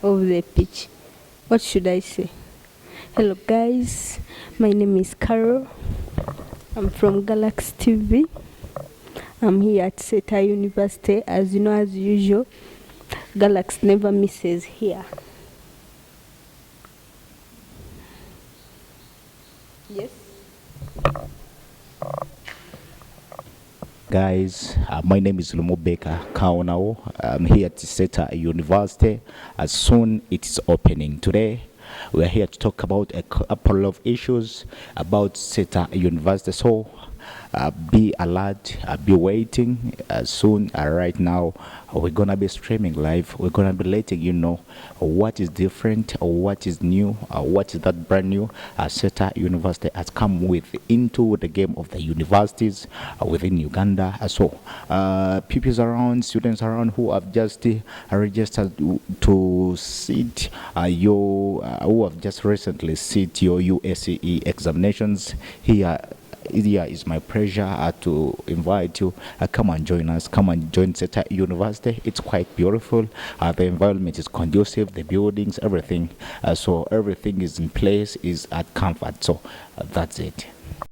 of the pitch. What should I say? Hello guys, my name is Carol. I'm from Galaxy TV. I'm here at Seeta University. As you know, as usual, Galaxy never misses here. Yes. Guys, my name is Lumobeka Kaunao. I'm here at Seeta University. As soon it is opening today, we are here to talk about a couple of issues about Seeta University. So be alert, be waiting. Soon, right now, we're gonna be streaming live. We're gonna be letting you know what is different, or what is new, what is that brand new. Seeta University has come with into the game of the universities within Uganda. Pupils around, students around who have just registered to sit who have just recently sit your USCE examinations here. Here is my pleasure to invite you. Come and join us. Come and join Seeta University. It's quite beautiful. The environment is conducive. The buildings, everything. So everything is in place. Is at comfort. So that's it.